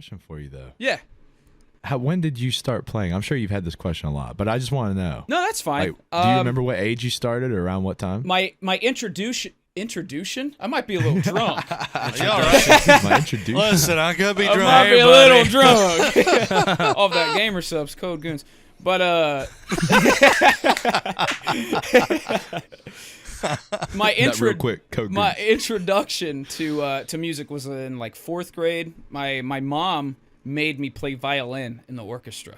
question for you though. Yeah. When did you start playing? I'm sure you've had this question a lot, but I just want to know. No, that's fine. Like, do you remember what age you started or around what time? My introduction? I might be a little drunk. You all right? My introduction. Listen, I could be I drunk. might be a buddy. little drunk off that gamer subs, Code Goons. But my real quick, Code my Goons. introduction to music was in like 4th grade. My mom made me play violin in the orchestra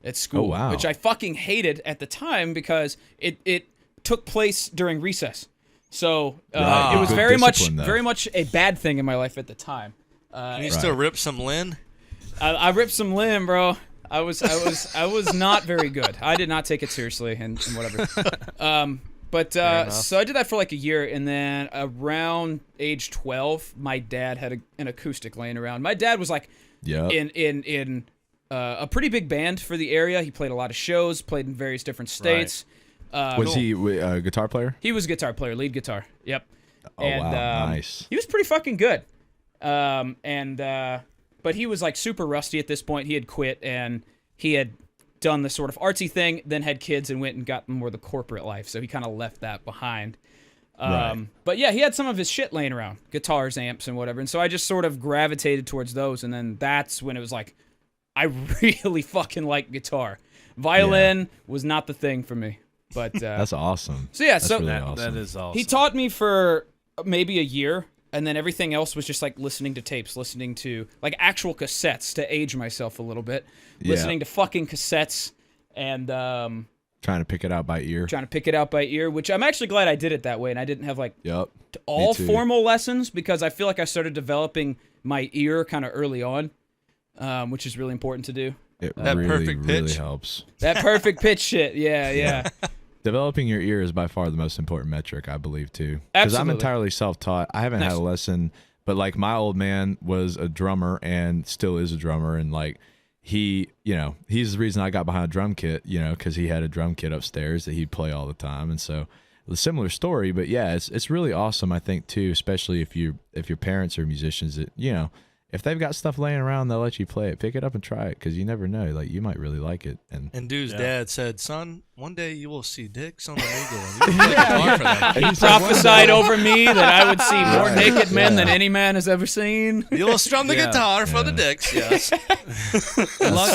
at school, Oh, wow. which I fucking hated at the time because it took place during recess. So Right. it was Good very discipline, though. much a bad thing in my life at the time. Can you still rip some Lynn? I ripped some limb, bro. I was not very good. I did not take it seriously and whatever. So I did that for like a year, and then around age 12, my dad had an acoustic laying around. My dad was like in a pretty big band for the area. He played a lot of shows, played in various different states. Was he a guitar player? He was a guitar player, lead guitar. Yep. Oh, wow. Nice. He was pretty fucking good. But he was like super rusty at this point. He had quit and he had done the sort of artsy thing, then had kids and went and got more the corporate life. So he kind of left that behind. Right. But yeah, he had some of his shit laying around, guitars, amps, and whatever. And so I just sort of gravitated towards those. And then that's when it was like, I really fucking like guitar. Violin was not the thing for me. But That's awesome. So yeah, That's so really awesome. That is awesome. he taught me for maybe a year, and then everything else was just like listening to tapes, listening to like actual cassettes to age myself a little bit, listening to fucking cassettes, and trying to pick it out by ear. trying to pick it out by ear, which I'm actually glad I did it that way, and I didn't have like Yep. all too. formal lessons because I feel like I started developing my ear kind of early on, which is really important to do. It That really, perfect really pitch. helps. That perfect pitch shit, yeah. Developing your ear is by far the most important metric, I believe, too. Because I'm Absolutely. entirely self-taught. I haven't had a lesson, but like my old man was a drummer and still is a drummer, and like he's the reason I got behind a drum kit, because he had a drum kit upstairs that he'd play all the time, and so a similar story. But yeah, it's really awesome, I think, too, especially if your parents are musicians. That if they've got stuff laying around, they'll let you play it. Pick it up and try it, because you never know. Like, you might really like it. And Dude's dad said, "Son, one day you will see dicks on the Eagle, and you can play guitar for that. He prophesied over me that I would see more naked men than any man has ever seen. You will strum the guitar for the dicks." Yes.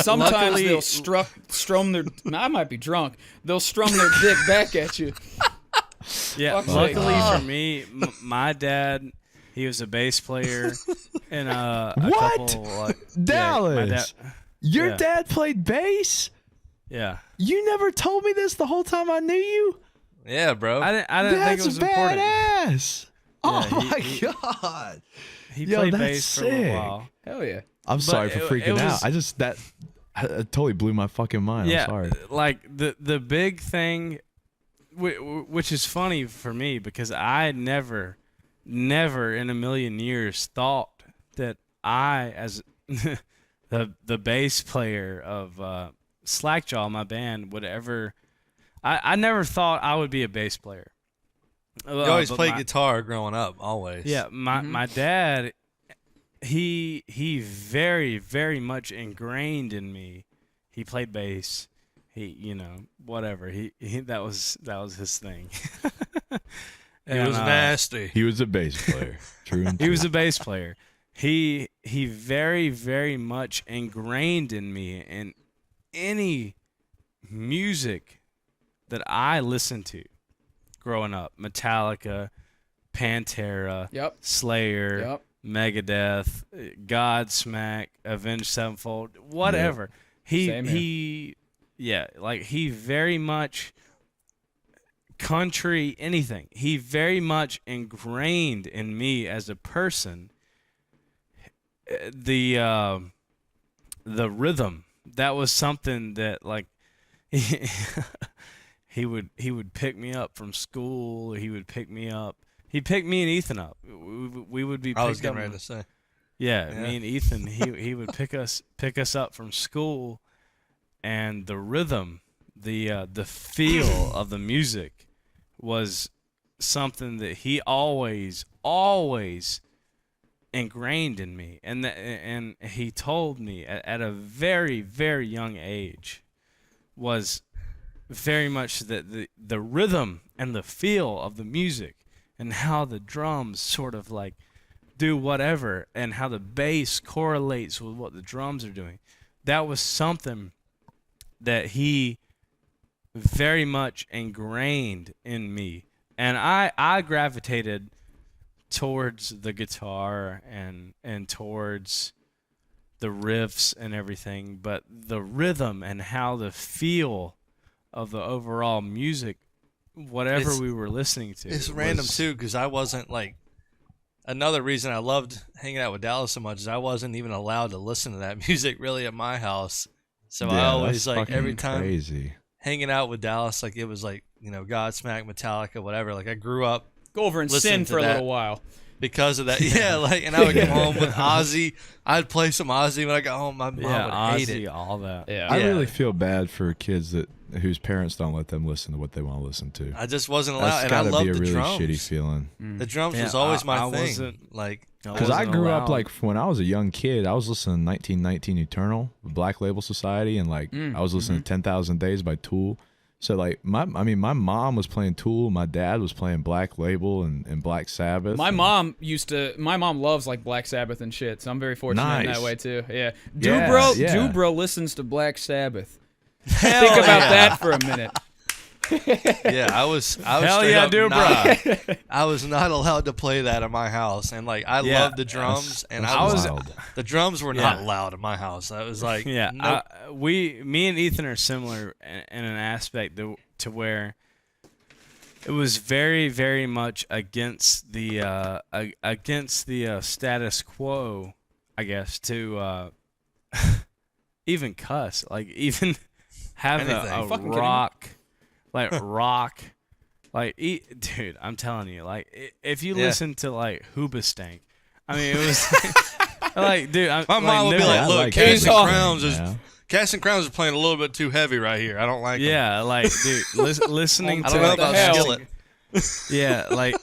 Sometimes luckily- they'll strum their. I might be drunk. They'll strum their dick back at you. Yeah, Fuck's sake. luckily for me, my dad, he was a bass player in a What? couple. Like, Dallas, my dad, your yeah. dad played bass? yeah. You never told me this the whole time I knew you? Yeah, bro. I didn't think it was important. badass. Oh Yeah, my he- God. He Yo, played that's bass for a sick. little while. Hell yeah. I'm sorry for it freaking was- out. It totally blew my fucking mind. Yeah, I'm sorry. like the big thing, which is funny for me because I never in a million years thought that I, as the bass player of Slackjaw, my band, would ever. I never thought I would be a bass player. You always played guitar growing up, always. Yeah, my dad, he very, very much ingrained in me. He played bass. He, whatever. He that was his thing. He was nasty. He was a bass player. True and He was true. a bass player. He very, very much ingrained in me, and any music that I listened to growing up, Metallica, Pantera, Yep. Slayer, Yep. Megadeth, Godsmack, Avenged Sevenfold, whatever. Same He very much country, anything. He very much ingrained in me as a person the rhythm. That was something that like he would pick me up from school. He'd pick me and Ethan up. We would be picked I was getting up. ready to say. Yeah, Yeah. me and Ethan, he would pick us up from school, and the rhythm, the feel of the music was something that he always ingrained in me, and he told me at a very, very young age was very much the rhythm and the feel of the music and how the drums sort of like do whatever and how the bass correlates with what the drums are doing. That was something that he very much ingrained in me, and I gravitated towards the guitar and towards the riffs and everything, but the rhythm and how the feel of the overall music, whatever we were listening to. It's random too, because I wasn't like, another reason I loved hanging out with Dallas so much is I wasn't even allowed to listen to that music really at my house. So I always like every time hanging out with Dallas, like it was like, you know, Godsmack, Metallica, whatever. Like I grew up go over and sin for a little while. Because of that, yeah, like, and I would come home with Ozzy. I'd play some Ozzy when I got home. My mom would hate it. All that. Yeah, I really feel bad for kids whose parents don't let them listen to what they want to listen to. I just wasn't allowed, and I loved loved be a the really drums. shitty feeling. The drums was always my thing. Because I grew up like when I was a young kid, I was listening to 1919 Eternal, Black Label Society, and like I was listening to 10,000 Days by Tool. So like my mom was playing Tool, my dad was playing Black Label and Black Sabbath. My mom loves like Black Sabbath and shit, so I'm very fortunate in that way too. Yeah. Dubro listens to Black Sabbath. Think about that for a minute. Yeah, I was hell yeah, Dubro. I was not allowed to play that at my house, and like I loved the drums, and the drums were not loud at my house. I was like, nope. Me and Ethan are similar in an aspect to where it was very, very much against the status quo, I guess, to even cuss, like even have a rock. Like rock, like dude, I'm telling you, like if you listen to like Hoobastank, I mean it was like, dude, my mom would be like, look, Casting Crowns is playing a little bit too heavy right here. I don't like it. Yeah, like dude, listening to I don't know about Skillet. Yeah, like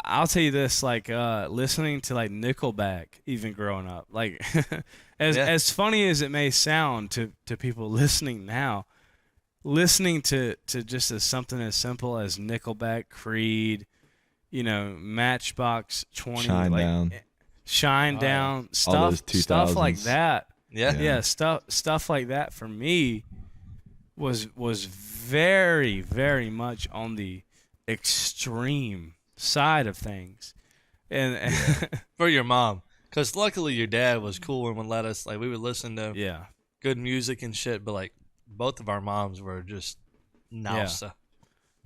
I'll tell you this, like listening to like Nickelback, even growing up, like as funny as it may sound to people listening now. Listening to just something as simple as Nickelback, Creed, you know, Matchbox 20, Shine Down, stuff like that. Yeah, stuff like that for me was very, very much on the extreme side of things, and for your mom, because luckily your dad was cool and would let us, like, we would listen to good music and shit, but like. Both of our moms were just not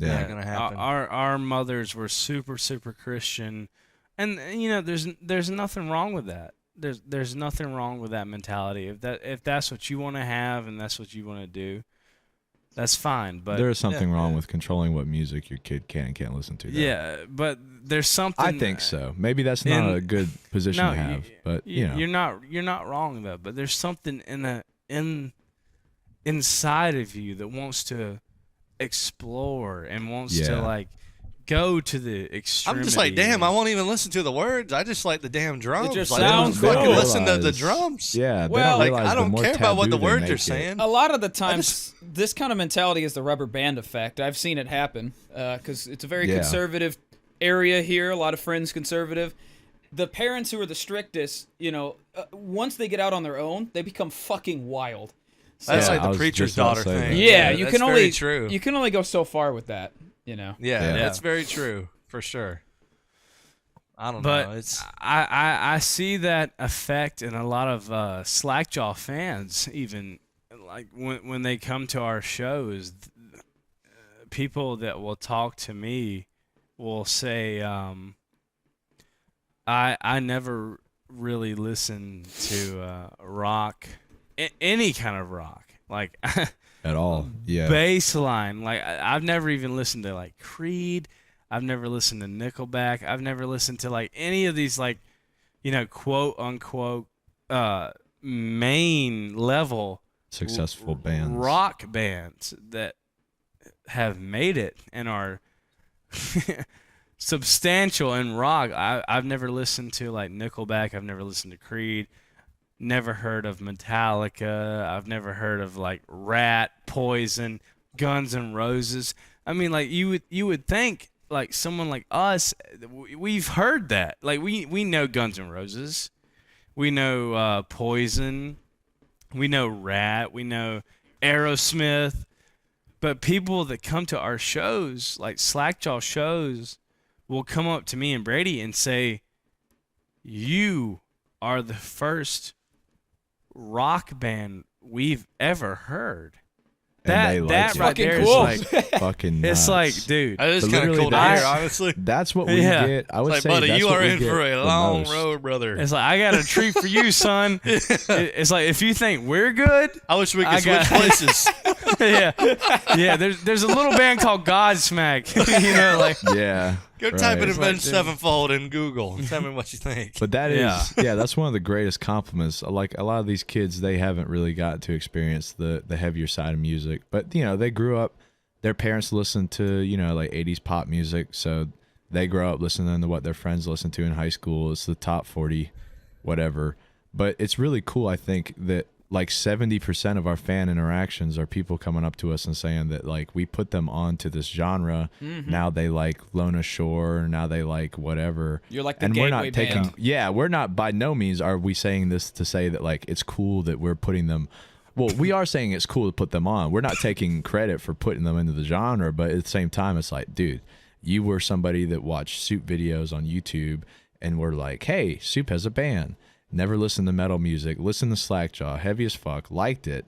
gonna happen. Our mothers were super, super Christian, and you know there's nothing wrong with that. There's nothing wrong with that mentality. If that's what you want to have and that's what you want to do, that's fine. But there is something wrong with controlling what music your kid can and can't listen to. Though. Yeah, but there's something. I think so. Maybe that's not a good position to have, but you know, you're not wrong though. But there's something inside of you that wants to explore and wants to like go to the extremity. I'm just like, damn, I won't even listen to the words. I just like the damn drums. It just like, sounds fucking cool. listen to the drums. Yeah, well, like, I don't care about what the words are saying. A lot of the times, this kind of mentality is the rubber band effect. I've seen it happen because it's a very conservative area here. A lot of friends conservative. The parents who are the strictest, you know, once they get out on their own, they become fucking wild. That's like the preacher's daughter thing. Yeah, you can only go so far with that, you know. Yeah, that's very true for sure. I don't know. It's I see that effect in a lot of Slackjaw fans, even like when they come to our shows. People that will talk to me will say, I never really listened to rock. Any kind of rock, like at all, bass line. Like I've never even listened to like Creed. I've never listened to Nickelback. I've never listened to like any of these like, you know, quote unquote main level successful bands, rock bands that have made it and are substantial in rock. I've never listened to like Nickelback. I've never listened to Creed. Never heard of Metallica. I've never heard of like Rat, Poison, Guns N' Roses. I mean, like you would think like someone like us, we've heard that. Like we know Guns N' Roses, we know Poison, we know Rat, we know Aerosmith. But people that come to our shows, like Slackjaw shows, will come up to me and Brady and say, "You are the first rock band we've ever heard." That right there is like fucking nuts. It's like, dude, that is kind of cool to hear, honestly. That's what we get. I would say, buddy, that's you what are we in get for a long road, brother. It's like, I got a treat for you, son. It's like, if you think we're good, I wish we could switch places. yeah. There's a little band called Godsmack. You know, like Go type in Avenged Sevenfold in Google and tell me what you think. But that is, that's one of the greatest compliments. Like a lot of these kids, they haven't really got to experience the heavier side of music. But, you know, they grew up, their parents listened to, you know, like 80s pop music. So they grow up listening to what their friends listen to in high school. It's the top 40, whatever. But it's really cool, I think, that like 70% of our fan interactions are people coming up to us and saying that like we put them onto this genre. Mm-hmm. Now they like Lona Shore, now they like whatever. You're like the gateway band. We're not, by no means are we saying this to say that like it's cool that we're putting them. Well, we are saying it's cool to put them on. We're not taking credit for putting them into the genre, but at the same time, it's like, dude, you were somebody that watched Soup videos on YouTube and we're like, hey, Soup has a band. Never listened to metal music, listened to Slackjaw, heavy as fuck, liked it.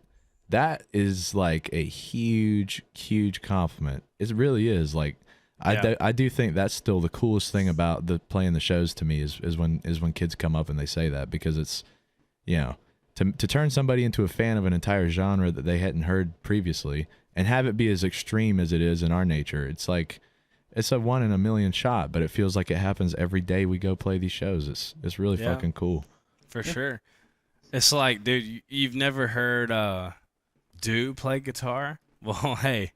That is like a huge, huge compliment. It really is. Like, I do think that's still the coolest thing about playing the shows to me is when kids come up and they say that, because it's, you know, to turn somebody into a fan of an entire genre that they hadn't heard previously and have it be as extreme as it is in our nature. It's like, it's a 1 in a million shot, but it feels like it happens every day we go play these shows. It's really fucking cool. For sure. It's like, dude, you've never heard Do play guitar? Well, hey,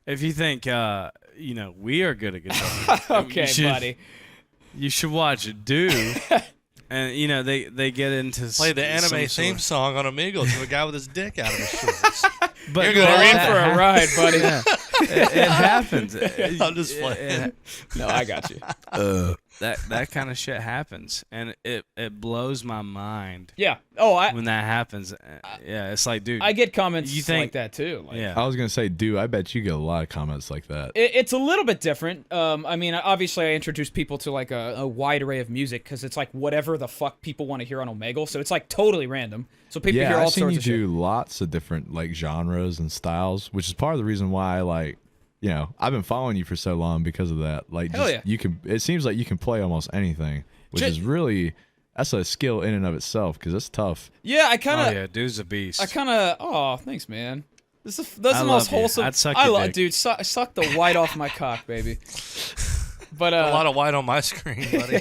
if you think, you know, we are good at guitar. Okay, buddy. You should watch Do. And, you know, they get into... Play the anime theme song on Omegle to a guy with his dick out of his shorts. But you're in for a ride, buddy. Yeah. It happens. I'm just playing. No, I got you. That kind of shit happens, and it blows my mind. Yeah. When that happens, it's like, dude. I get comments like that too. Like, I was gonna say, dude, I bet you get a lot of comments like that. It's a little bit different. I mean, obviously, I introduce people to like a wide array of music because it's like whatever the fuck people want to hear on Omegle. So it's like totally random. So people hear all sorts of shit. I've seen you do lots of different like genres and styles, which is part of the reason why I like. You know, I've been following you for so long because of that. Like, you can. It seems like you can play almost anything, which is really, that's a skill in and of itself because it's tough. Yeah, I kind of. Oh yeah, dude's a beast. I kind of. Oh, thanks, man. That's the most wholesome. I'd suck your dick. Dude. Suck the white off my cock, baby. But a lot of white on my screen, buddy.